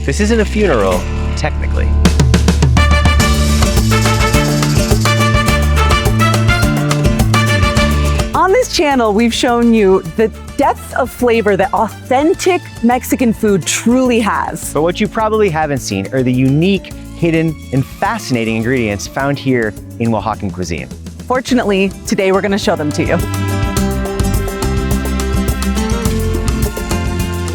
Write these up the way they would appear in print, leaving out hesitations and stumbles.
This isn't a funeral, technically. On this channel, we've shown you the depth of flavor that authentic Mexican food truly has. But what you probably haven't seen are the unique, hidden, and fascinating ingredients found here in Oaxacan cuisine. Fortunately, today we're going to show them to you.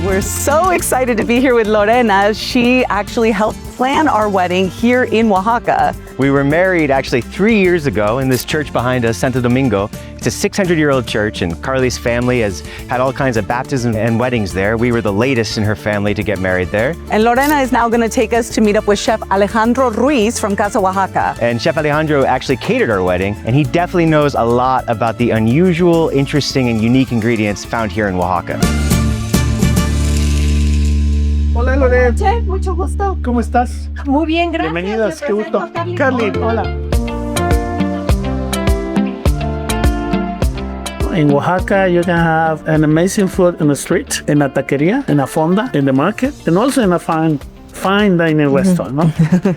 We're so excited to be here with Lorena. She actually helped plan our wedding here in Oaxaca. We were married actually 3 years ago in this church behind us, Santo Domingo. It's a 600-year-old church, and Carly's family has had all kinds of baptisms and weddings there. We were the latest in her family to get married there. And Lorena is now going to take us to meet up with Chef Alejandro Ruiz from Casa Oaxaca. And Chef Alejandro actually catered our wedding, and he definitely knows a lot about the unusual, interesting, and unique ingredients found here in Oaxaca. Hola, Lorena. Chef, mucho gusto. ¿Cómo estás? Muy bien, gracias. Bienvenidos, Me qué gusto. presento, Carly. Carly, hola. In Oaxaca, you can have an amazing food in the street, in a taqueria, in a fonda, in the market, and also in a fine dining restaurant. No?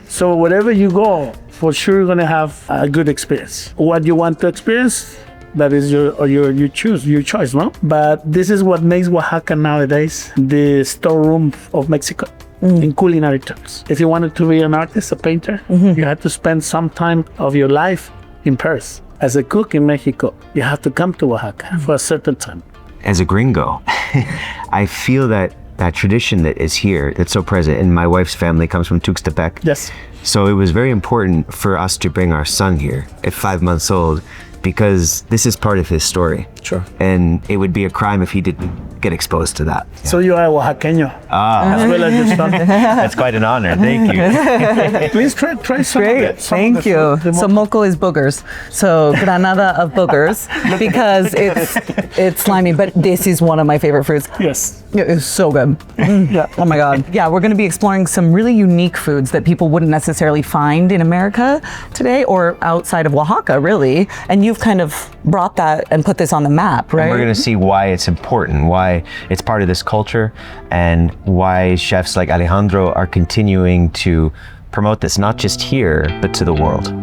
So wherever you go, for sure you're gonna have a good experience. What you want to experience, that is your choice, no? But this is what makes Oaxaca nowadays the storeroom of Mexico. In culinary terms. If you wanted to be an artist, a painter, you had to spend some time of your life in Paris. As a cook in Mexico, you have to come to Oaxaca for a certain time. As a gringo, I feel that tradition that is here, that's so present, and my wife's family comes from Tuxtepec. Yes. So it was very important for us to bring our son here at 5 months old, because this is part of his story. Sure. And it would be a crime if he didn't get exposed to that. So you are Oaxaqueño, as well as your son. That's quite an honor. Thank you. Please try some of Great, it. thank you. So Moco is Boogers. So Granada of Boogers, because it's slimy, but this is one of my favorite fruits. Yes. It is so good. Yeah. Oh my God. Yeah, we're going to be exploring some really unique foods that people wouldn't necessarily find in America today or outside of Oaxaca, really. And you've kind of brought that and put this on the map, right? And we're going to see why it's important, why it's part of this culture, and why chefs like Alejandro are continuing to promote this, not just here, but to the world.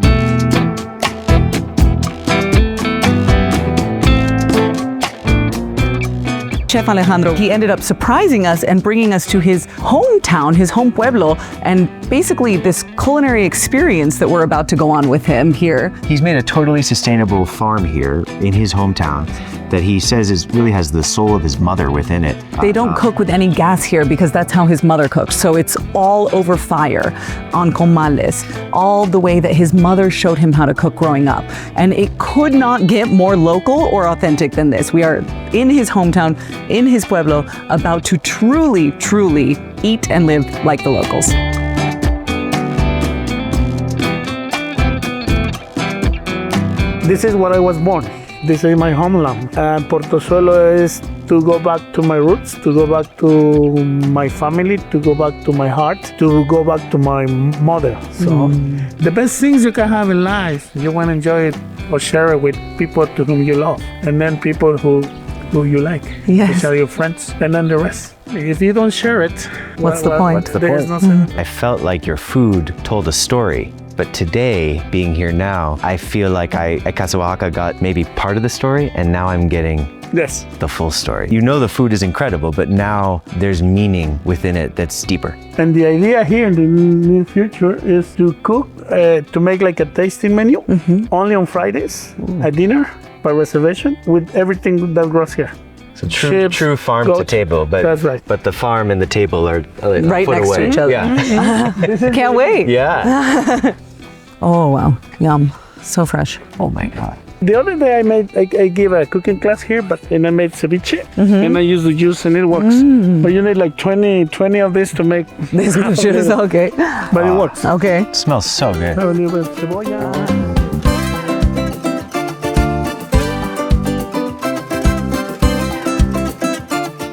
Chef Alejandro, he ended up surprising us and bringing us to his hometown, his home Pueblo, and basically this culinary experience that we're about to go on with him here. He's made a totally sustainable farm here in his hometown that he says really has the soul of his mother within it. They don't cook with any gas here because that's how his mother cooked. So it's all over fire on comales, all the way that his mother showed him how to cook growing up. And it could not get more local or authentic than this. We are in his hometown, in his pueblo, about to truly, truly eat and live like the locals. This is where I was born. This is my homeland. And Portozuelo is to go back to my roots, to go back to my family, to go back to my heart, to go back to my mother. So the best things you can have in life, you want to enjoy it or share it with people to whom you love, and then people who you like. Yes. Which are your friends, and then the rest. If you don't share it, What's the point? There is nothing. I felt like your food told a story. But today, being here now, I feel like I, at Casa Oaxaca, got maybe part of the story, and now I'm getting Yes. the full story. You know the food is incredible, but now there's meaning within it that's deeper. And the idea here in the near future is to cook, to make like a tasting menu, only on Fridays, at dinner, by reservation, with everything that grows here. So Chips, true farm to goat. table, but That's right. But the farm and the table are a Right foot next to away. each other. Yeah. Can't wait. Yeah. Oh, wow. Yum. So fresh. Oh my God. The other day I gave a cooking class here, and I made ceviche, and I used the juice, and it works. But you need like 20 of this to make This much is okay. But it works. Okay. It smells so good. Have a little bit of cebolla.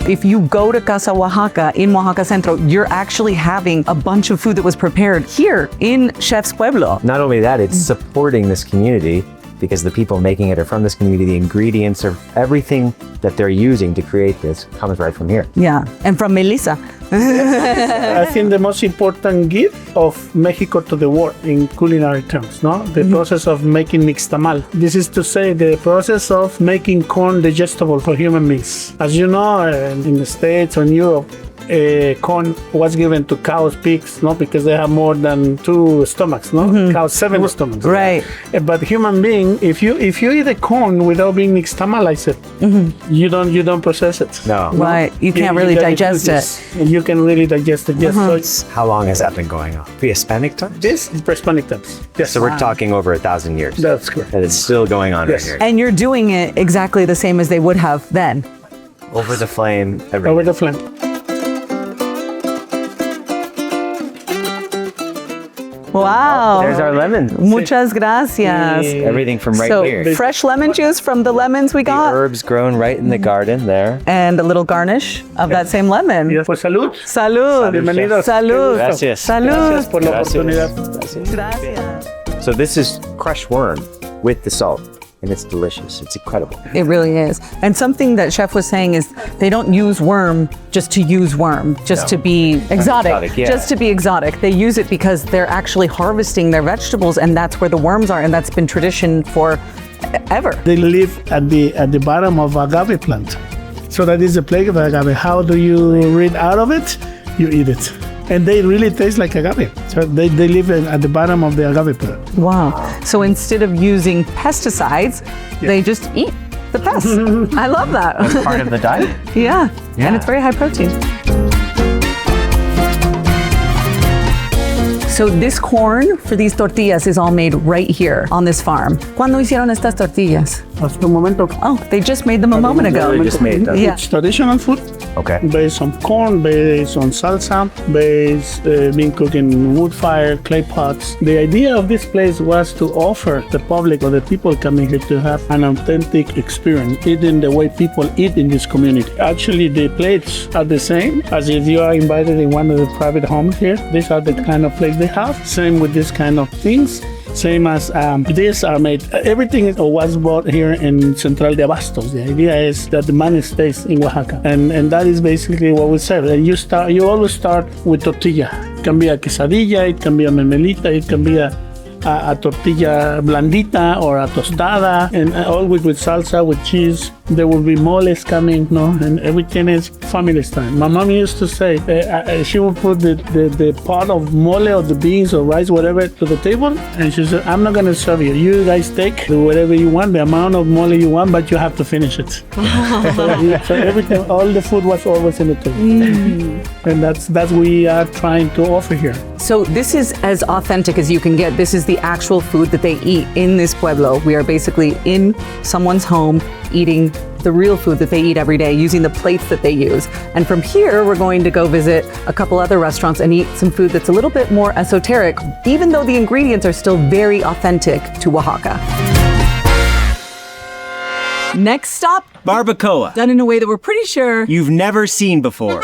If you go to Casa Oaxaca in Oaxaca Centro, you're actually having a bunch of food that was prepared here in Chef's Pueblo. Not only that, it's supporting this community because the people making it are from this community. The ingredients are everything that they're using to create this comes right from here. Yeah, and from Melissa. I think the most important gift of Mexico to the world in culinary terms, no? The process of making nixtamal. This is to say the process of making corn digestible for human beings. As you know, in the States or in Europe, corn was given to cows, pigs, no, because they have more than 2 stomachs, no? Cows 7 stomachs. Right. But human being, if you eat a corn without being nixtamalized, you don't process it. No. Right, you can't really digest it. And you can really digest it. Yes. So it's, How long has that been going on? Pre-Hispanic times? this is pre-Hispanic times. Yes. So we're talking over 1,000 years. That's correct. And it's still going on Yes. right here. And you're doing it exactly the same as they would have then. Over the flame, every Over the flame. Wow. There's our lemon. Muchas gracias. Everything from right So here. fresh lemon juice from the lemons we The got, herbs grown right in the garden there. and a little garnish of that same lemon. Yes. Pues salud. Salud. Bienvenidos. Salud. Gracias. Salud. Gracias por la oportunidad. Gracias. So this is crushed worm with the salt, and it's delicious. It's incredible. It really is. And something that Chef was saying is they don't use worm just to use worm, just to be exotic, Exotic, yeah. just to be exotic. They use it because they're actually harvesting their vegetables, and that's where the worms are, and that's been tradition for ever. They live at the bottom of agave plant. So that is the plague of agave. How do you rid out of it? You eat it. And they really taste like agave. So they live at the bottom of the agave plant. Wow. So instead of using pesticides, they just eat the pests. I love that. Part of the diet. Yeah. Yeah. And it's very high protein. So this corn for these tortillas is all made right here on this farm. ¿Cuándo hicieron estas tortillas? Hasta un momento. Oh, they just made them a moment ago. They just made them. Yeah. It's traditional food. Okay. Based on corn, based on salsa, based being cooked in wood fire, clay pots. The idea of this place was to offer the public or the people coming here to have an authentic experience, eating the way people eat in this community. Actually, the plates are the same as if you are invited in one of the private homes here. These are the kind of plates they have. Same with this kind of things. Same as these are made. Everything was bought here in Central de Abastos. The idea is that the money stays in Oaxaca, and that is basically what we serve. And you always start with tortilla. It can be a quesadilla, it can be a memelita, it can be a tortilla blandita or a tostada, and always with salsa, with cheese. There will be moles coming, no, and everything is family style. My mom used to say she would put the pot of mole or the beans or rice, whatever, to the table, and she said, "I'm not gonna serve you. You guys take whatever you want, the amount of mole you want, but you have to finish it." So everything, all the food was always in the table, and that's we are trying to offer here. So this is as authentic as you can get. This is the actual food that they eat in this pueblo. We are basically in someone's home eating the real food that they eat every day, using the plates that they use. And from here, we're going to go visit a couple other restaurants and eat some food that's a little bit more esoteric, even though the ingredients are still very authentic to Oaxaca. Next stop, Barbacoa, done in a way that we're pretty sure you've never seen before.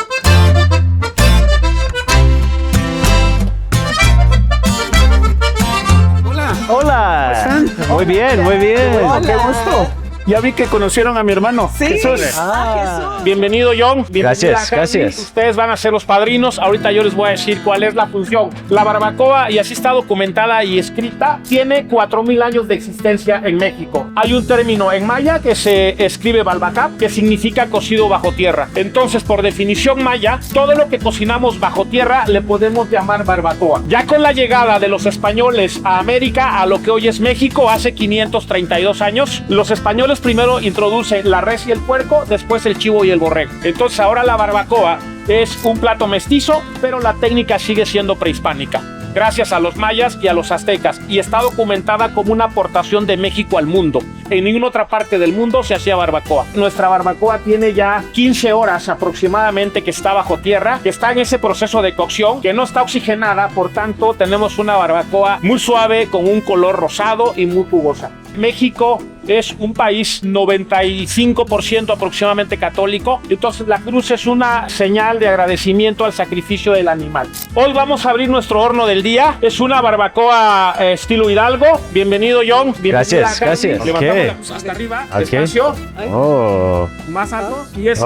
Hola. Muy bien, muy bien. ¡Qué gusto! Ya vi que conocieron a mi hermano, Jesús. Jesús. Bienvenido, John. Bienvenida, Gracias, Candy. gracias. Ustedes van a ser los padrinos. Ahorita yo les voy a decir cuál es la función. La barbacoa, y así está documentada y escrita, tiene 4,000 años de existencia en México. Hay un término en maya que se escribe balbacá, que significa cocido bajo tierra. Entonces, por definición maya, todo lo que cocinamos bajo tierra le podemos llamar barbacoa. Ya con la llegada de los españoles a América, a lo que hoy es México, hace 532 años, los españoles primero introducen la res y el puerco, después el chivo y el borrego. Entonces ahora la barbacoa es un plato mestizo, pero la técnica sigue siendo prehispánica, gracias a los mayas y a los aztecas, y está documentada como una aportación de México al mundo. En ninguna otra parte del mundo se hacía barbacoa. Nuestra barbacoa tiene ya 15 horas aproximadamente que está bajo tierra, que está en ese proceso de cocción, que no está oxigenada, por tanto tenemos una barbacoa muy suave, con un color rosado y muy jugosa. México es un país 95% aproximadamente católico, entonces la cruz es una señal de agradecimiento al sacrificio del animal. Hoy vamos a abrir nuestro horno del día, es una barbacoa estilo Hidalgo. Bienvenido, John. Bienvenido. Gracias. Levantamos Okay. la cruz hasta arriba, Okay. despacio, Oh. más alto, y ese.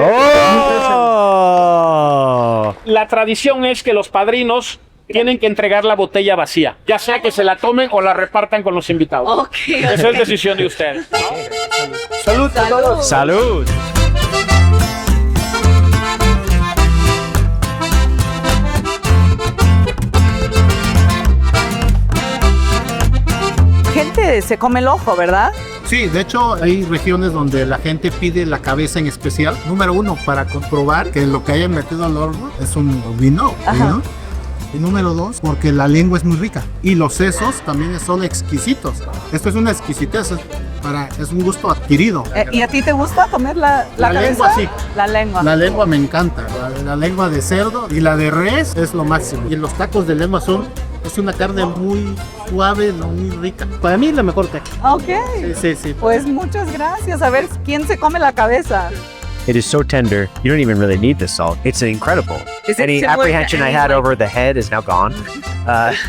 Oh. La tradición es que los padrinos tienen que entregar la botella vacía, ya sea que se la tomen o la repartan con los invitados. Okay. Esa es decisión de ustedes, ¿no? Salud a todos. Salud. Gente se come el ojo, ¿verdad? Sí, de hecho hay regiones donde la gente pide la cabeza en especial. Número uno, para comprobar que lo que hayan metido al horno es un vino. Ajá. Y número dos, porque la lengua es muy rica. Y los sesos también son exquisitos. Esto es una exquisitez, es un gusto adquirido. ¿Y a ti te gusta comer la cabeza? lengua sí. La lengua. La lengua me encanta. La lengua de cerdo y la de res es lo máximo. Y los tacos de lengua es una carne muy suave, no muy rica. Para mí la mejor taco. Ok. Sí. Pues muchas gracias. A ver, ¿quién se come la cabeza? It is so tender, you don't even really need the salt. It's incredible. Is it Any similar to apprehension I any, had like- over the head is now gone.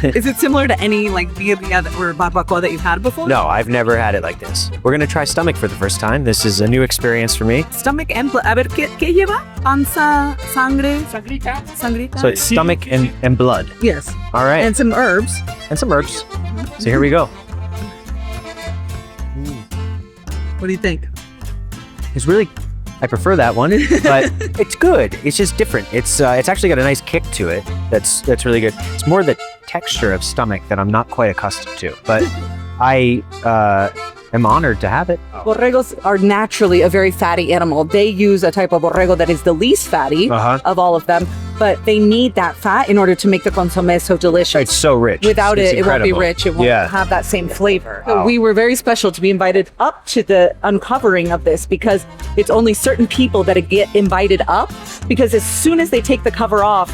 Is it similar to any like birria or barbacoa that you've had before? No, I've never had it like this. We're gonna try stomach for the first time. This is a new experience for me. Stomach and a ver, ¿qué lleva? Panza, sangre, Sangrita. sangrita. So it's stomach and blood. Yes. All right, And some herbs. and some herbs. So here we go. What do you think? It's really, I prefer that one, but it's good. It's just different. It's actually got a nice kick to it. That's really good. It's more the texture of stomach that I'm not quite accustomed to, but I am honored to have it. Borregos are naturally a very fatty animal. They use a type of borrego that is the least fatty of all of them, but they need that fat in order to make the consommé so delicious. It's so rich. Without It's it, it won't be incredible. rich. It won't Yeah. have that same flavor. So Wow. we were very special to be invited up to the uncovering of this because it's only certain people that get invited up because as soon as they take the cover off,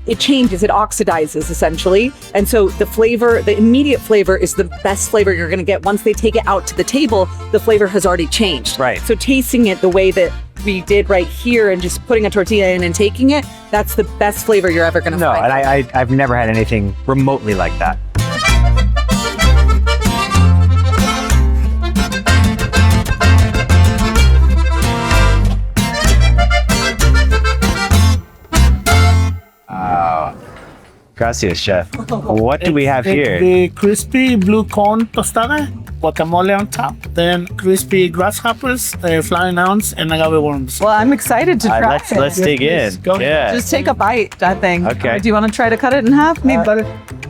it changes, it oxidizes essentially. And so the flavor, the immediate flavor is the best flavor you're gonna get. Once they take it out to the table, the flavor has already changed. Right. So tasting it the way that we did right here and just putting a tortilla in and taking it, that's the best flavor you're ever gonna No, find. and I've never had anything remotely like that. Gracias, chef. What do we have here? The crispy blue corn tostada, guacamole on top, then crispy grasshoppers, flying owls, and agave worms. Well, I'm excited to try it. Let's dig in. Go ahead. Yeah. Just take a bite, I think. Okay. Do you want to try to cut it in half?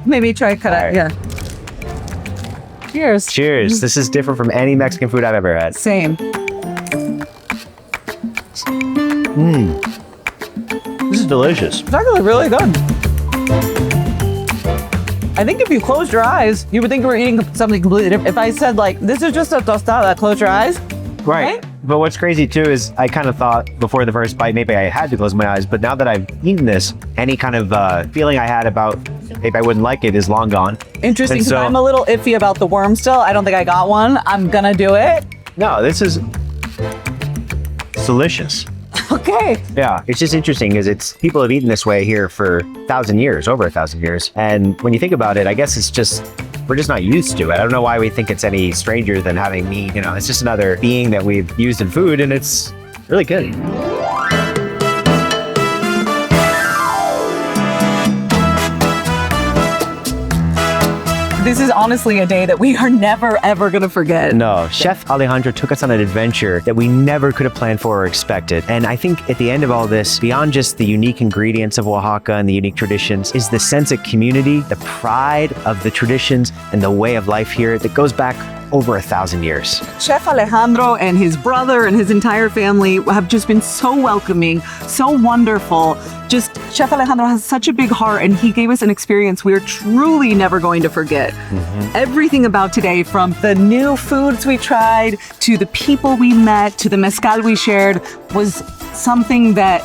Maybe try to cut All it. right. Yeah. Cheers. Cheers. This is different from any Mexican food I've ever had. Same. This is delicious. It's actually really good. I think if you closed your eyes, you would think we're eating something completely different. If I said like, this is just a tostada, close your eyes. Right. But what's crazy too is I kind of thought before the first bite, maybe I had to close my eyes, but now that I've eaten this, any kind of feeling I had about maybe I wouldn't like it is long gone. Interesting, And because so- I'm a little iffy about the worm still. I don't think I got one. I'm gonna do it. No, this is it's delicious. Okay. Yeah, it's just interesting because it's people have eaten this way here for 1,000 years, over 1,000 years. And when you think about it, I guess it's just, we're just not used to it. I don't know why we think it's any stranger than having meat. You know, it's just another being that we've used in food and it's really good. This is honestly a day that we are never, ever gonna forget. No, Chef Alejandro took us on an adventure that we never could have planned for or expected. And I think at the end of all this, beyond just the unique ingredients of Oaxaca and the unique traditions, is the sense of community, the pride of the traditions, and the way of life here that goes back over 1,000 years. Chef Alejandro and his brother and his entire family have just been so welcoming, so wonderful. Just Chef Alejandro has such a big heart, and he gave us an experience we're truly never going to forget. Everything about today, from the new foods we tried, to the people we met, to the mezcal we shared, was something that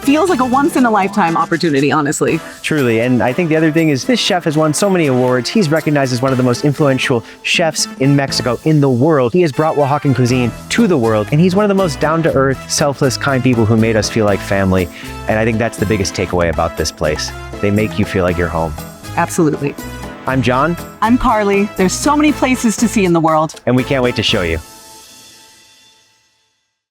feels like a once-in-a-lifetime opportunity, honestly. Truly, and I think the other thing is this chef has won so many awards. He's recognized as one of the most influential chefs in Mexico, in the world. He has brought Oaxacan cuisine to the world, and he's one of the most down-to-earth, selfless, kind people who made us feel like family. And I think that's the biggest takeaway about this place. They make you feel like you're home. Absolutely. I'm John, I'm Carly. There's so many places to see in the world. and we can't wait to show you.